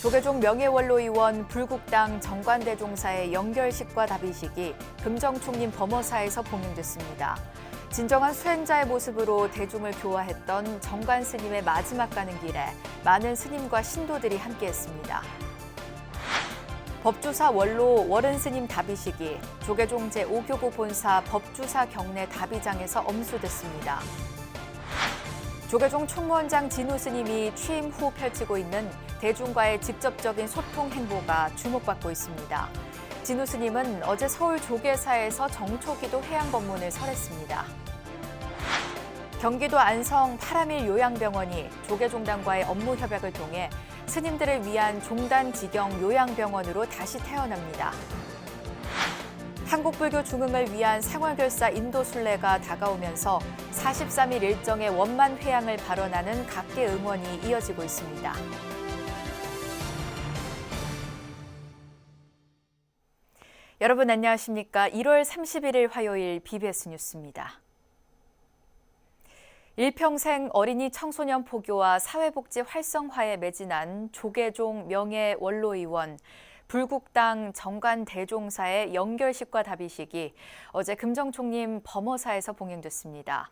조계종 명예원로의원 불국당 정관대종사의 영결식과 답의식이 금정총림 범어사에서 봉행됐습니다. 진정한 수행자의 모습으로 대중을 교화했던 정관 스님의 마지막 가는 길에 많은 스님과 신도들이 함께했습니다. 법주사 원로 월은 스님 답의식이 조계종 제5교구 본사 법주사 경내 답의장에서 엄수됐습니다. 조계종 총무원장 진우 스님이 취임 후 펼치고 있는 대중과의 직접적인 소통 행보가 주목받고 있습니다. 진우 스님은 어제 서울 조계사에서 정초기도 해양법문을 설했습니다. 경기도 안성 파라밀 요양병원이 조계종단과의 업무 협약을 통해 스님들을 위한 종단 직영 요양병원으로 다시 태어납니다. 한국불교 중흥을 위한 생활결사 인도 순례가 다가오면서 43일 일정의 원만 회향을 발언하는 각계 음원이 이어지고 있습니다. 여러분 안녕하십니까? 1월 31일 화요일 BBS 뉴스입니다. 일평생 어린이 청소년 포교와 사회복지 활성화에 매진한 조계종 명예원로의원 불국당 정관대종사의 영결식과 답의식이 어제 금정총림 범어사에서 봉행됐습니다.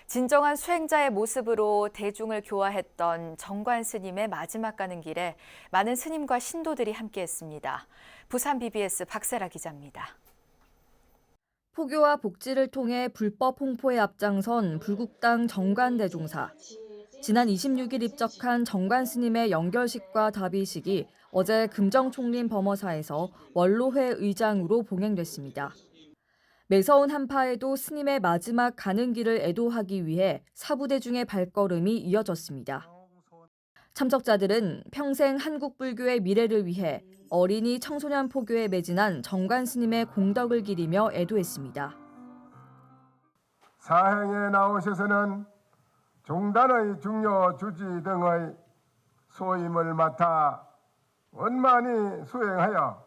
진정한 수행자의 모습으로 대중을 교화했던 정관 스님의 마지막 가는 길에 많은 스님과 신도들이 함께했습니다. 부산 BBS 박세라 기자입니다. 포교와 복지를 통해 불법 홍포에 앞장선 불국당 정관대종사. 지난 26일 입적한 정관 스님의 영결식과 답의식이 어제 금정총림 범어사에서 원로회 의장으로 봉행됐습니다. 매서운 한파에도 스님의 마지막 가는 길을 애도하기 위해 사부대중의 발걸음이 이어졌습니다. 참석자들은 평생 한국불교의 미래를 위해 어린이 청소년 포교에 매진한 정관 스님의 공덕을 기리며 애도했습니다. 사행에 나오셔서는 종단의 중요 주지 등의 소임을 맡아 원만히 수행하여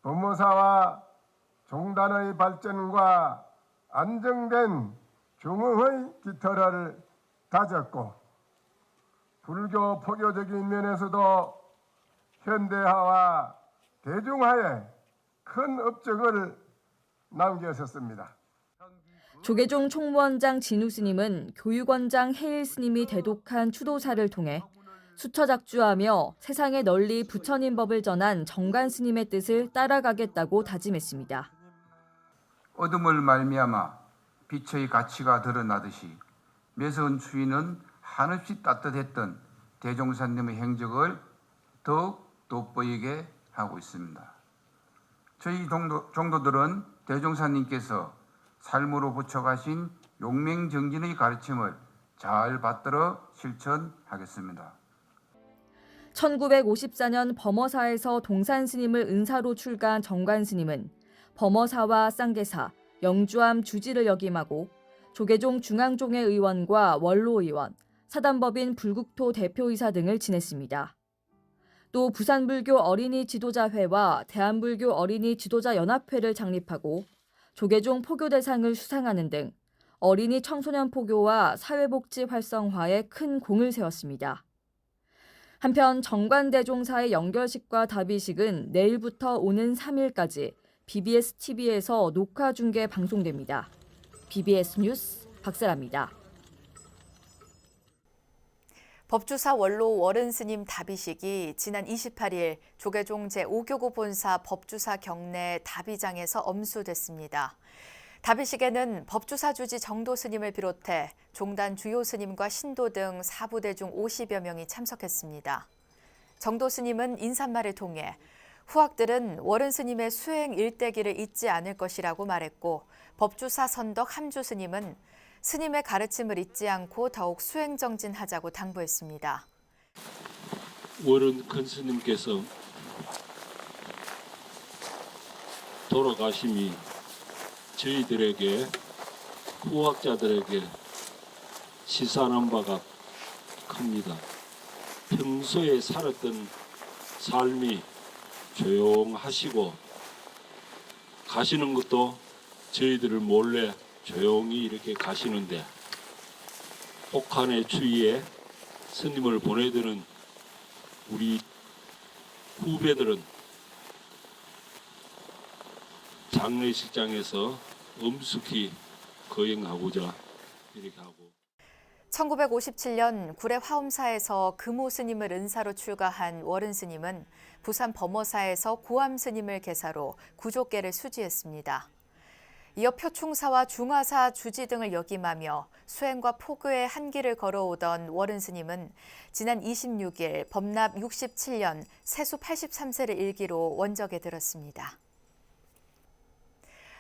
법무사와 종단의 발전과 안정된 중흥의 기틀을 다졌고 불교 포교적인 면에서도 현대화와 대중화에 큰 업적을 남기셨습니다. 조계종 총무원장 진우 스님은 교육원장 해일 스님이 대독한 추도사를 통해 수처작주하며 세상에 널리 부처님 법을 전한 정관 스님의 뜻을 따라가겠다고 다짐했습니다. 어둠을 말미암아 빛의 가치가 드러나듯이 매서운 추위는 한없이 따뜻했던 대종사님의 행적을 더욱 돋보이게 하고 있습니다. 저희 종도들은 대종사님께서 삶으로 붙여가신 용맹정진의 가르침을 잘 받들어 실천하겠습니다. 1954년 범어사에서 동산 스님을 은사로 출가한 정관 스님은 범어사와 쌍계사, 영주암 주지를 역임하고 조계종 중앙종회 의원과 원로의원, 사단법인 불국토 대표이사 등을 지냈습니다. 또 부산불교 어린이 지도자회와 대한불교 어린이 지도자 연합회를 창립하고 조계종 포교대상을 수상하는 등 어린이 청소년 포교와 사회복지 활성화에 큰 공을 세웠습니다. 한편 정관대종사의 영결식과 답의식은 내일부터 오는 3일까지 BBS TV에서 녹화 중계 방송됩니다. BBS 뉴스 박세라입니다. 법주사 원로 월은 스님 답의식이 지난 28일 조계종 제5교구 본사 법주사 경내 답의장에서 엄수됐습니다. 답의식에는 법주사 주지 정도 스님을 비롯해 종단 주요 스님과 신도 등 사부대중 50여 명이 참석했습니다. 정도 스님은 인사말을 통해 후학들은 월은 스님의 수행 일대기를 잊지 않을 것이라고 말했고 법주사 선덕 함주 스님은 스님의 가르침을 잊지 않고 더욱 수행정진하자고 당부했습니다. 월은 큰 스님께서 돌아가심이 저희들에게 후학자들에게 시사하는 바가 큽니다. 평소에 살았던 삶이 조용하시고 가시는 것도 저희들을 몰래 조용히 이렇게 가시는데 혹한의 추위에 스님을 보내드는 우리 후배들은 장례식장에서 엄숙히 거행하고자 이렇게 하고. 1957년 구례 화엄사에서 금오 스님을 은사로 출가한 워른 스님은 부산 범어사에서 고암 스님을 계사로 구족계를 수지했습니다. 이어 표충사와 중화사 주지 등을 역임하며 수행과 포교의 한 길을 걸어오던 워른 스님은 지난 26일 법납 67년 세수 83세를 일기로 원적에 들었습니다.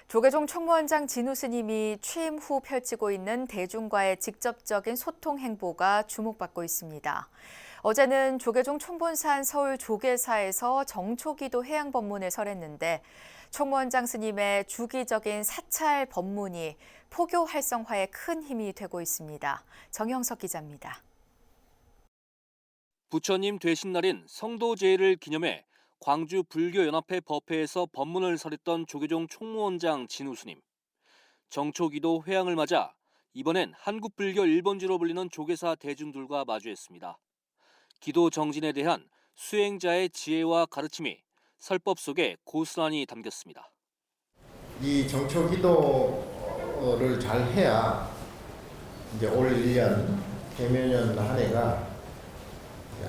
조계종 총무원장 진우 스님이 취임 후 펼치고 있는 대중과의 직접적인 소통 행보가 주목받고 있습니다. 어제는 조계종 총본산 서울 조계사에서 정초기도 해양 법문을 설했는데 총무원장 스님의 주기적인 사찰 법문이 포교 활성화에 큰 힘이 되고 있습니다. 정형석 기자입니다. 부처님 되신 날인 성도제일을 기념해 광주 불교연합회 법회에서 법문을 설했던 조계종 총무원장 진우 스님. 정초기도 회양을 맞아 이번엔 한국불교 1번지로 불리는 조계사 대중들과 마주했습니다. 기도 정진에 대한 수행자의 지혜와 가르침이 설법 속에 고스란히 담겼습니다. 이 정초기도를 잘 해야 이제 올 1년 개묘년 한 해가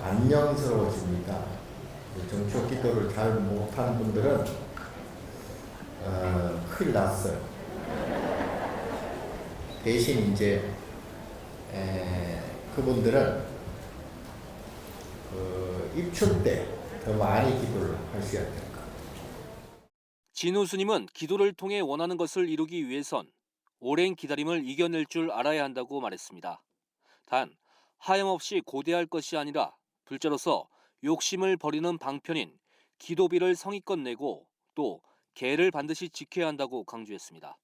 안녕스러워집니다. 정초기도를 잘 못한 분들은 큰일 났어요. 대신 이제 그분들은 입춘 때 더 많이 기도를 하셔야 될 것 같아요. 진우 스님은 기도를 통해 원하는 것을 이루기 위해선 오랜 기다림을 이겨낼 줄 알아야 한다고 말했습니다. 단 하염없이 고대할 것이 아니라 불자로서 욕심을 버리는 방편인 기도비를 성의껏 내고 또 계를 반드시 지켜야 한다고 강조했습니다.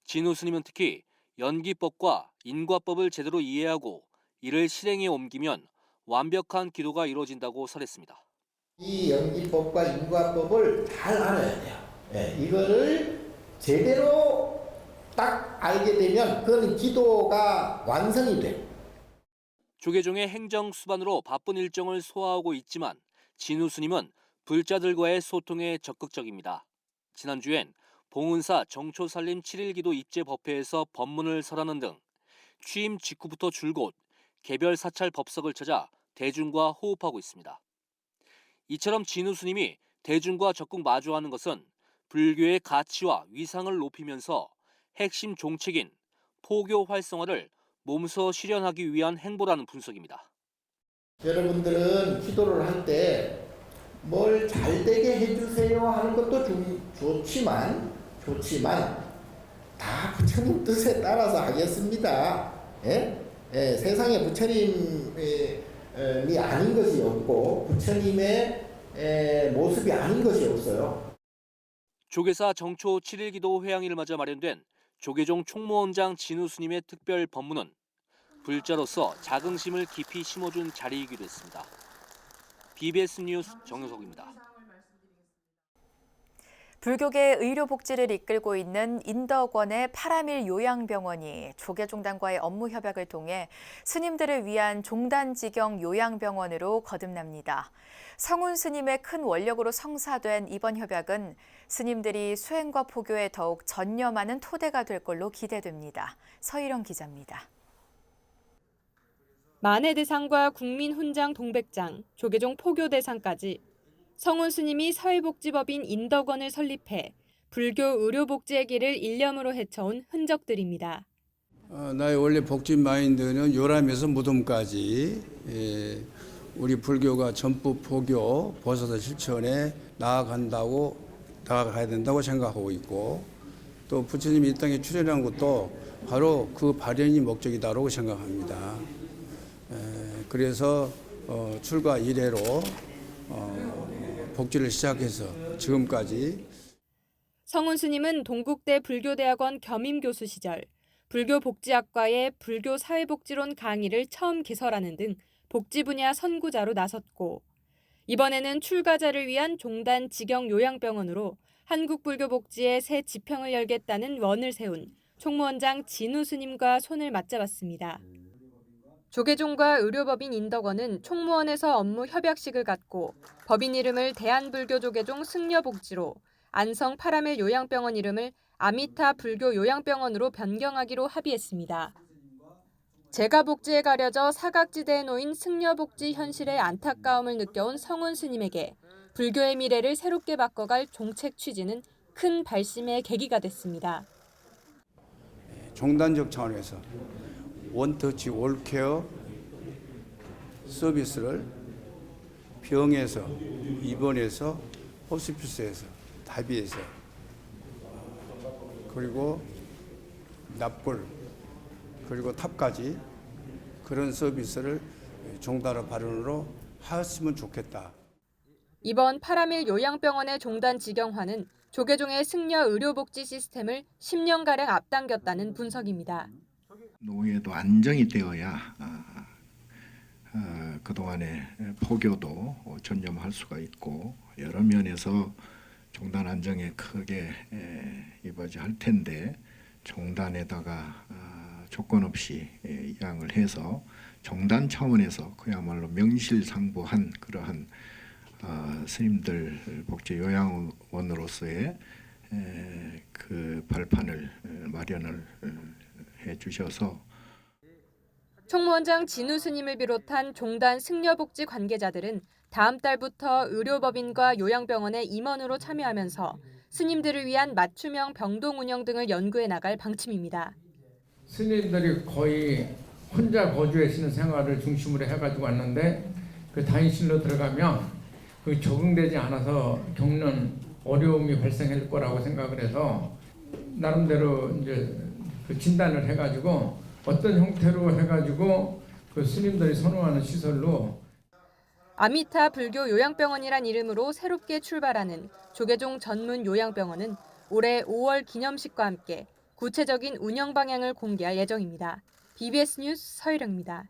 진우 스님은 특히 연기법과 인과법을 제대로 이해하고 이를 실행에 옮기면 완벽한 기도가 이루어진다고 설했습니다. 이 연기법과 인과법을 잘 알아야 돼요. 이거를 제대로 딱 알게 되면 그건 기도가 완성이 돼요. 조계종의 행정 수반으로 바쁜 일정을 소화하고 있지만 진우 스님은 불자들과의 소통에 적극적입니다. 지난주엔 봉은사 정초살림 7일기도 입제 법회에서 법문을 설하는 등 취임 직후부터 줄곧 개별 사찰 법석을 찾아 대중과 호흡하고 있습니다. 이처럼 진우 스님이 대중과 적극 마주하는 것은 불교의 가치와 위상을 높이면서 핵심 종책인 포교 활성화를 몸소 실현하기 위한 행보라는 분석입니다. 여러분들은 기도를 할 때 뭘 잘되게 해주세요 하는 것도 좋지만 다 부처님 뜻에 따라서 하겠습니다. 세상에 부처님이 아닌 것이 없고 부처님의 모습이 아닌 것이 없어요. 조계사 정초 7일기도 회양일을 맞아 마련된 조계종 총무원장 진우 스님의 특별 법문은 불자로서 자긍심을 깊이 심어준 자리이기도 했습니다. BBS 뉴스 정효석입니다. 불교계 의료복지를 이끌고 있는 인덕원의 파라밀 요양병원이 조계종단과의 업무 협약을 통해 스님들을 위한 종단지경 요양병원으로 거듭납니다. 성운 스님의 큰 원력으로 성사된 이번 협약은 스님들이 수행과 포교에 더욱 전념하는 토대가 될 걸로 기대됩니다. 서희령 기자입니다. 만해대상과 국민훈장 동백장, 조계종 포교대상까지 성운 스님이 사회복지법인 인덕원을 설립해 불교 의료복지의 길을 일념으로 헤쳐온 흔적들입니다. 나의 원래 복지 마인드는 요람에서 무덤까지 우리 불교가 전부 포교, 보살의 실천에 나아가야 된다고 생각하고 있고 또 부처님이 이 땅에 출현한 것도 바로 그 발현이 목적이다라고 생각합니다. 그래서 출가 이래로 복지를 시작해서 지금까지. 성운 스님은 동국대 불교대학원 겸임교수 시절 불교복지학과의 불교사회복지론 강의를 처음 개설하는 등 복지 분야 선구자로 나섰고 이번에는 출가자를 위한 종단 직영 요양병원으로 한국불교복지의 새 지평을 열겠다는 원을 세운 총무원장 진우 스님과 손을 맞잡았습니다. 조계종과 의료법인 인덕원은 총무원에서 업무 협약식을 갖고 법인 이름을 대한불교조계종 승려복지로, 안성 파라밀 요양병원 이름을 아미타 불교 요양병원으로 변경하기로 합의했습니다. 재가복지에 가려져 사각지대에 놓인 승려복지 현실의 안타까움을 느껴온 성훈 스님에게 불교의 미래를 새롭게 바꿔갈 종책 취지는 큰 발심의 계기가 됐습니다. 종단적 차원에서 원터치 올케어 서비스를 병에서, 입원에서, 호스피스에서, 다비에서, 그리고 납골, 그리고 탑까지 그런 서비스를 종단의 발언으로 하였으면 좋겠다. 이번 파라밀 요양병원의 종단 직영화는 조계종의 승려 의료복지 시스템을 10년가량 앞당겼다는 분석입니다. 노후에도 안정이 되어야 그동안의 포교도 전념할 수가 있고 여러 면에서 종단 안정에 크게 이바지 할 텐데 종단에다가 조건 없이 이양을 해서 종단 차원에서 그야말로 명실상부한 그러한 스님들 복지 요양원으로서의 그 발판을 마련을 해주셔서 총무원장 진우 스님을 비롯한 종단 승려복지 관계자들은 다음 달부터 의료법인과 요양병원에 임원으로 참여하면서 스님들을 위한 맞춤형 병동 운영 등을 연구해 나갈 방침입니다. 스님들이 거의 혼자 거주하시는 생활을 중심으로 해가지고 왔는데 그 단위실로 들어가면 그 적응되지 않아서 겪는 어려움이 발생할 거라고 생각을 해서 나름대로 이제 그 진단을 해가지고 어떤 형태로 해가지고 그 스님들이 선호하는 시설로 아미타 불교 요양병원이란 이름으로 새롭게 출발하는 조계종 전문 요양병원은 올해 5월 기념식과 함께 구체적인 운영 방향을 공개할 예정입니다. BBS 뉴스 서유령입니다.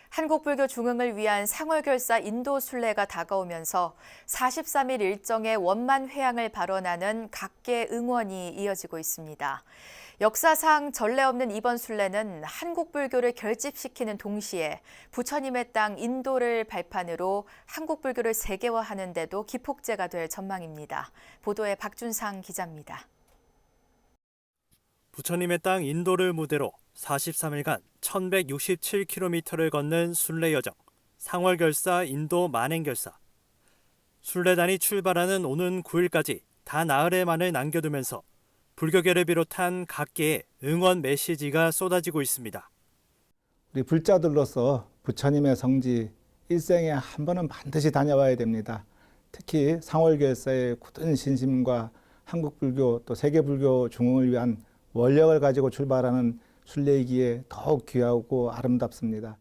한국불교 중흥을 위한 상월결사 인도 순례가 다가오면서 43일 일정의 원만 회향을 발언하는 각계 응원이 이어지고 있습니다. 역사상 전례 없는 이번 순례는 한국불교를 결집시키는 동시에 부처님의 땅 인도를 발판으로 한국불교를 세계화하는 데도 기폭제가 될 전망입니다. 보도에 박준상 기자입니다. 부처님의 땅 인도를 무대로 43일간 1167km를 걷는 순례 여정, 상월결사 인도 만행결사. 순례단이 출발하는 오는 9일까지 다 나흘의만을 남겨두면서 불교계를 비롯한 각계의 응원 메시지가 쏟아지고 있습니다. 우리 불자들로서 부처님의 성지 일생에 한 번은 반드시 다녀와야 됩니다. 특히 상월결사의 굳은 신심과 한국불교 또 세계불교 중흥을 위한 원력을 가지고 출발하는 순례이기에 더욱 귀하고 아름답습니다.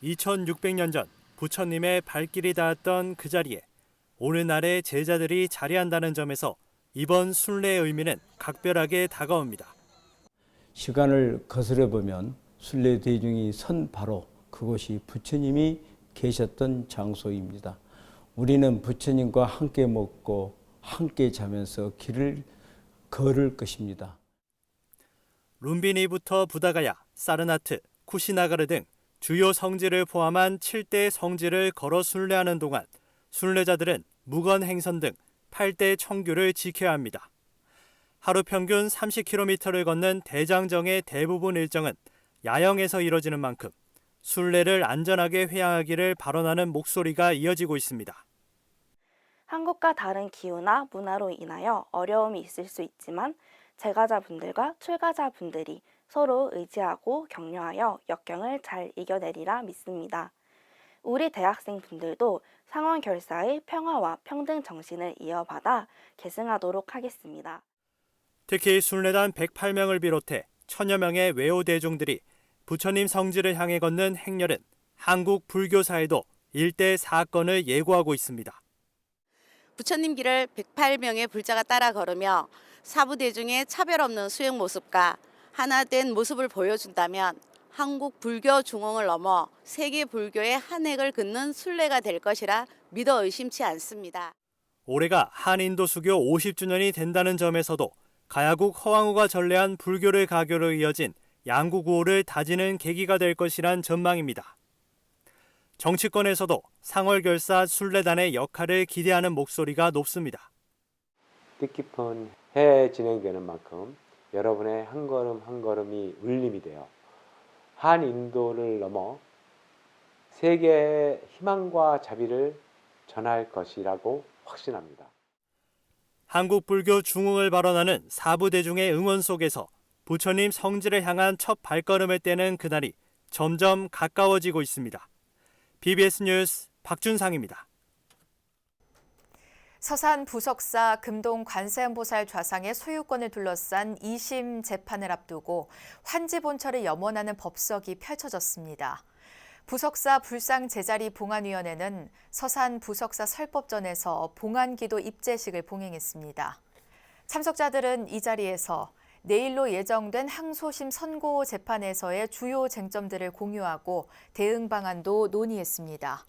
2600년 전 부처님의 발길이 닿았던 그 자리에 오늘날의 제자들이 자리한다는 점에서 이번 순례의 의미는 각별하게 다가옵니다. 시간을 거스려 보면 순례 대중이 선 바로 그곳이 부처님이 계셨던 장소입니다. 우리는 부처님과 함께 먹고 함께 자면서 길을 걸을 것입니다. 룸비니부터 부다가야, 사르나트, 쿠시나가르 등 주요 성지를 포함한 7대 성지를 걸어 순례하는 동안 순례자들은 무건 행선 등 8대 청규를 지켜야 합니다. 하루 평균 30km를 걷는 대장정의 대부분 일정은 야영에서 이뤄지는 만큼 순례를 안전하게 회항하기를 발언하는 목소리가 이어지고 있습니다. 한국과 다른 기후나 문화로 인하여 어려움이 있을 수 있지만 제가자분들과 출가자분들이 서로 의지하고 격려하여 역경을 잘 이겨내리라 믿습니다. 우리 대학생분들도 상월결사의 평화와 평등 정신을 이어받아 계승하도록 하겠습니다. 특히 순례단 108명을 비롯해 1000여 명의 외호 대중들이 부처님 성지를 향해 걷는 행렬은 한국 불교사에도 일대 사건을 예고하고 있습니다. 부처님 길을 108명의 불자가 따라 걸으며 사부대중의 차별 없는 수행 모습과 하나된 모습을 보여준다면 한국 불교 중흥을 넘어 세계 불교의 한 획을 긋는 순례가 될 것이라 믿어 의심치 않습니다. 올해가 한인도 수교 50주년이 된다는 점에서도 가야국 허황우가 전래한 불교를 가교로 이어진 양구 구호를 다지는 계기가 될 것이란 전망입니다. 정치권에서도 상월결사 순례단의 역할을 기대하는 목소리가 높습니다. 뜻깊은 해에 진행되는 만큼 여러분의 한 걸음 한 걸음이 울림이 되어 한인도를 넘어 세계의 희망과 자비를 전할 것이라고 확신합니다. 한국불교 중흥을 발언하는 사부대중의 응원 속에서 부처님 성지를 향한 첫 발걸음을 떼는 그날이 점점 가까워지고 있습니다. BBS 뉴스 박준상입니다. 서산 부석사 금동 관세음보살 좌상의 소유권을 둘러싼 2심 재판을 앞두고 환지 본처를 염원하는 법석이 펼쳐졌습니다. 부석사 불상 제자리 봉안위원회는 서산 부석사 설법전에서 봉안기도 입제식을 봉행했습니다. 참석자들은 이 자리에서 내일로 예정된 항소심 선고 재판에서의 주요 쟁점들을 공유하고 대응 방안도 논의했습니다.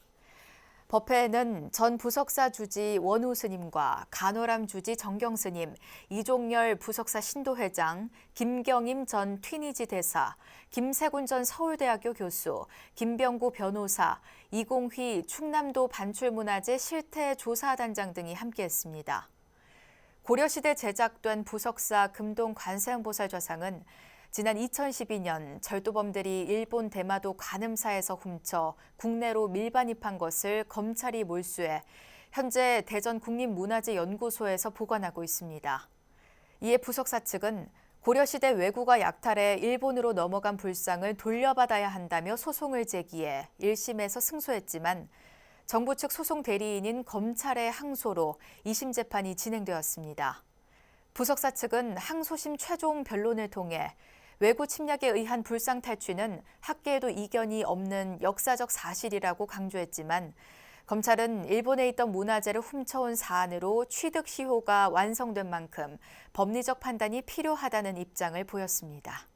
법회에는 전 부석사 주지 원우 스님과 간호람 주지 정경 스님, 이종열 부석사 신도회장, 김경임 전 튀니지 대사, 김세군 전 서울대학교 교수, 김병구 변호사, 이공휘 충남도 반출문화재 실태조사단장 등이 함께했습니다. 고려시대 제작된 부석사 금동 관세음보살 좌상은 지난 2012년 절도범들이 일본 대마도 관음사에서 훔쳐 국내로 밀반입한 것을 검찰이 몰수해 현재 대전 국립문화재연구소에서 보관하고 있습니다. 이에 부석사 측은 고려시대 왜구가 약탈해 일본으로 넘어간 불상을 돌려받아야 한다며 소송을 제기해 1심에서 승소했지만 정부 측 소송 대리인인 검찰의 항소로 2심 재판이 진행되었습니다. 부석사 측은 항소심 최종 변론을 통해 외구 침략에 의한 불상 탈취는 학계에도 이견이 없는 역사적 사실이라고 강조했지만 검찰은 일본에 있던 문화재를 훔쳐온 사안으로 취득 시효가 완성된 만큼 법리적 판단이 필요하다는 입장을 보였습니다.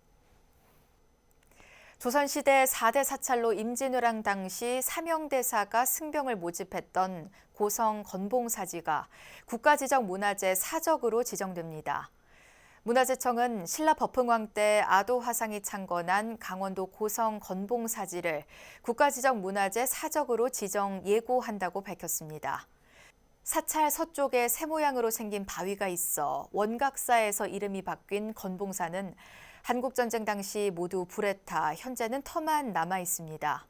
조선시대 4대 사찰로 임진왜란 당시 사명대사가 승병을 모집했던 고성 건봉사지가 국가지정 문화재 사적으로 지정됩니다. 문화재청은 신라 법흥왕 때 아도 화상이 창건한 강원도 고성 건봉사지를 국가지정 문화재 사적으로 지정 예고한다고 밝혔습니다. 사찰 서쪽에 새 모양으로 생긴 바위가 있어 원각사에서 이름이 바뀐 건봉사는 한국전쟁 당시 모두 불에 타 현재는 터만 남아 있습니다.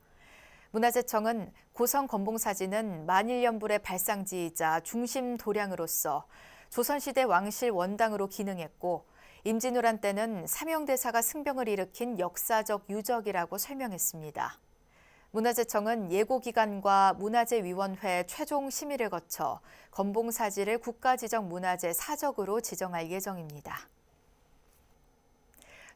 문화재청은 고성 건봉사지는 만일연불의 발상지이자 중심 도량으로서 조선시대 왕실 원당으로 기능했고 임진왜란 때는 사명대사가 승병을 일으킨 역사적 유적이라고 설명했습니다. 문화재청은 예고기관과 문화재위원회 최종 심의를 거쳐 건봉사지를 국가지정 문화재 사적으로 지정할 예정입니다.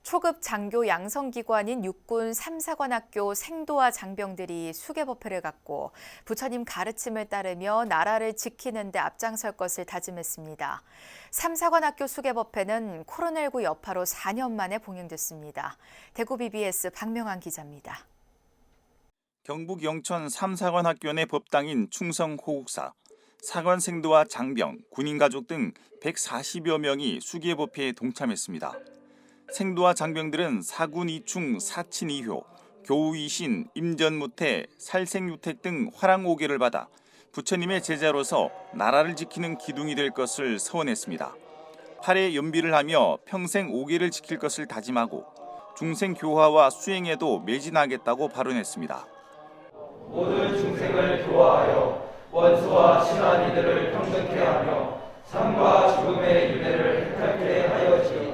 초급 장교 양성기관인 육군 3사관학교 생도와 장병들이 수계법회를 갖고 부처님 가르침을 따르며 나라를 지키는 데 앞장설 것을 다짐했습니다. 3사관학교 수계법회는 코로나19 여파로 4년 만에 봉행됐습니다. 대구 BBS 박명환 기자입니다. 경북 영천 3사관학교 내 법당인 충성호국사, 사관생도와 장병, 군인가족 등 140여 명이 수계법회에 동참했습니다. 생도와 장병들은 사군 이충, 사친 이효, 교우 이신, 임전무태, 살생유택 등 화랑오계를 받아 부처님의 제자로서 나라를 지키는 기둥이 될 것을 서원했습니다. 팔에 연비를 하며 평생 오계를 지킬 것을 다짐하고 중생 교화와 수행에도 매진하겠다고 발언했습니다. 모든 중생을 교화하여 원수와 친한 이들을 평등케 하며 삶과 죽음의 윤회를 획하게 하여지이다.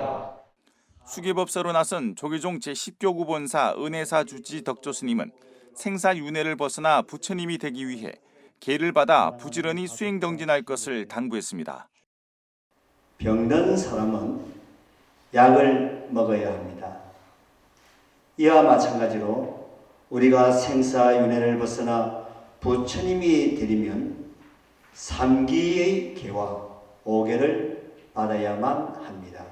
수계법사로 나선 조계종 제10교구 본사 은혜사 주지 덕조 스님은 생사 윤회를 벗어나 부처님이 되기 위해 계를 받아 부지런히 수행정진할 것을 당부했습니다. 병든 사람은 약을 먹어야 합니다. 이와 마찬가지로 우리가 생사 윤회를 벗어나 부처님이 되려면 3기의 계와 5계를 받아야만 합니다.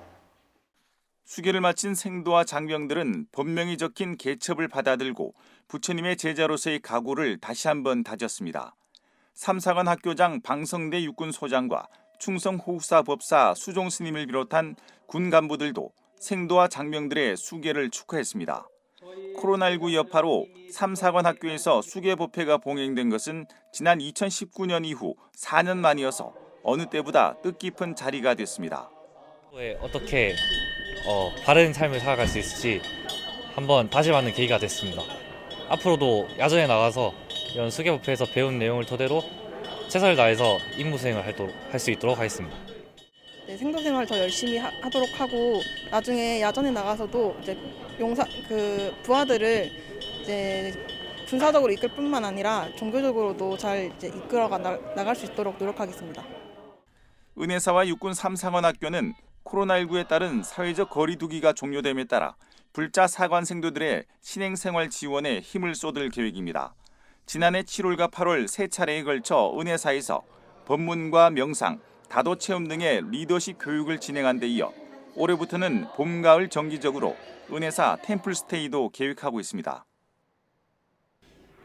수계를 마친 생도와 장병들은 법명이 적힌 계첩을 받아들고 부처님의 제자로서의 각오를 다시 한번 다졌습니다. 3사관 학교장 방성대 육군소장과 충성호국사 법사 수종스님을 비롯한 군 간부들도 생도와 장병들의 수계를 축하했습니다. 코로나19 여파로 3, 4관 학교에서 수계 법회가 봉행된 것은 지난 2019년 이후 4년 만이어서 어느 때보다 뜻깊은 자리가 됐습니다. 어떻게 바른 삶을 살아갈 수 있을지 한번 다시 받는 계기가 됐습니다. 앞으로도 야전에 나가서 이런 수계 법회에서 배운 내용을 토대로 최선을 다해서 임무 수행을 할 수 있도록 하겠습니다. 네, 생도생활 더 열심히 하도록 하고 나중에 야전에 나가서도 이제 부하들을 이제 군사적으로 이끌 뿐만 아니라 종교적으로도 잘 이제 이끌어 나갈 수 있도록 노력하겠습니다. 은혜사와 육군 3사관 학교는 코로나19에 따른 사회적 거리두기가 종료됨에 따라 불자 사관 생도들의 신행생활 지원에 힘을 쏟을 계획입니다. 지난해 7월과 8월 세 차례에 걸쳐 은혜사에서 법문과 명상, 다도 체험 등의 리더십 교육을 진행한 데 이어 올해부터는 봄, 가을 정기적으로 은혜사 템플스테이도 계획하고 있습니다.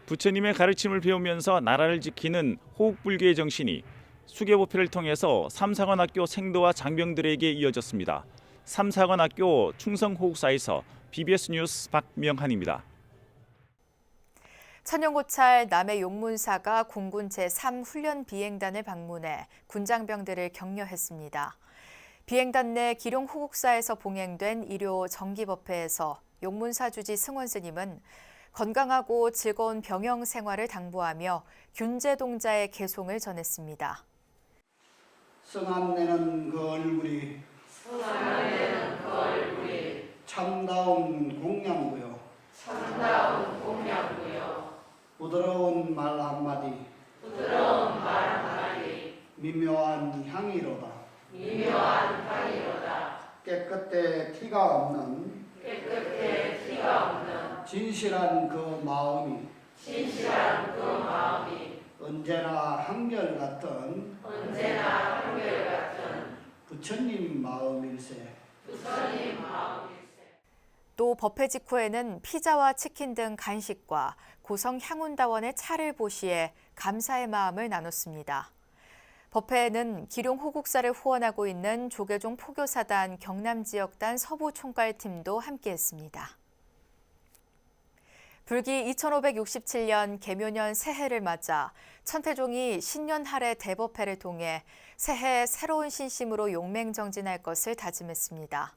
부처님의 가르침을 배우면서 나라를 지키는 호국불교의 정신이 수계법회를 통해서 3사관학교 생도와 장병들에게 이어졌습니다. 3사관학교 충성호국사에서 BBS 뉴스 박명한입니다. 천연고찰 남해 용문사가 공군 제3훈련 비행단을 방문해 군장병들을 격려했습니다. 비행단 내 기룡 호국사에서 봉행된 일요 정기법회에서 용문사 주지 승원 스님은 건강하고 즐거운 병영 생활을 당부하며 균제동자의 개송을 전했습니다. 성함내는 그 얼굴이 참다운 공양구요. 부드러운 말 한마디. 미묘한 향이로다. 깨끗해 티가 없는. 진실한 그 마음이. 언제나 한결같은. 부처님 마음일세. 또 법회 직후에는 피자와 치킨 등 간식과 고성 향운다원의 차를 보시해 감사의 마음을 나눴습니다. 법회에는 기룡 호국사를 후원하고 있는 조계종 포교사단 경남지역단 서부총괄팀도 함께했습니다. 불기 2567년 계묘년 새해를 맞아 천태종이 신년할애 대법회를 통해 새해 새로운 신심으로 용맹정진할 것을 다짐했습니다.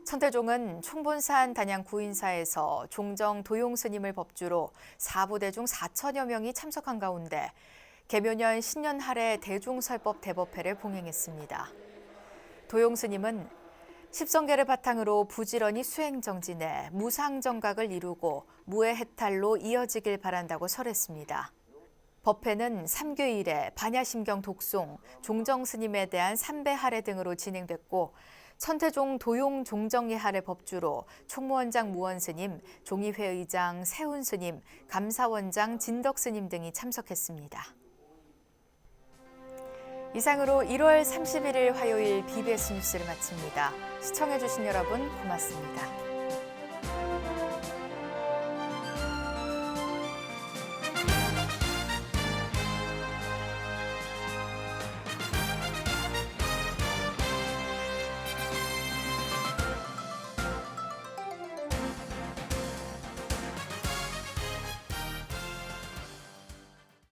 천태종은 총본산 단양 구인사에서 종정 도용 스님을 법주로 4부대 중 4천여 명이 참석한 가운데 계묘년 신년할애 대중설법 대법회를 봉행했습니다. 도용 스님은 십성계를 바탕으로 부지런히 수행정진해 무상정각을 이루고 무해해탈로 이어지길 바란다고 설했습니다. 법회는 3교 이래 반야심경 독송, 종정스님에 대한 삼배할애 등으로 진행됐고 천태종 도용 종정예할애 법주로 총무원장 무원스님, 종의회 의장 세운스님, 감사원장 진덕스님 등이 참석했습니다. 이상으로 1월 31일 화요일 BBS 뉴스를 마칩니다. 시청해주신 여러분 고맙습니다.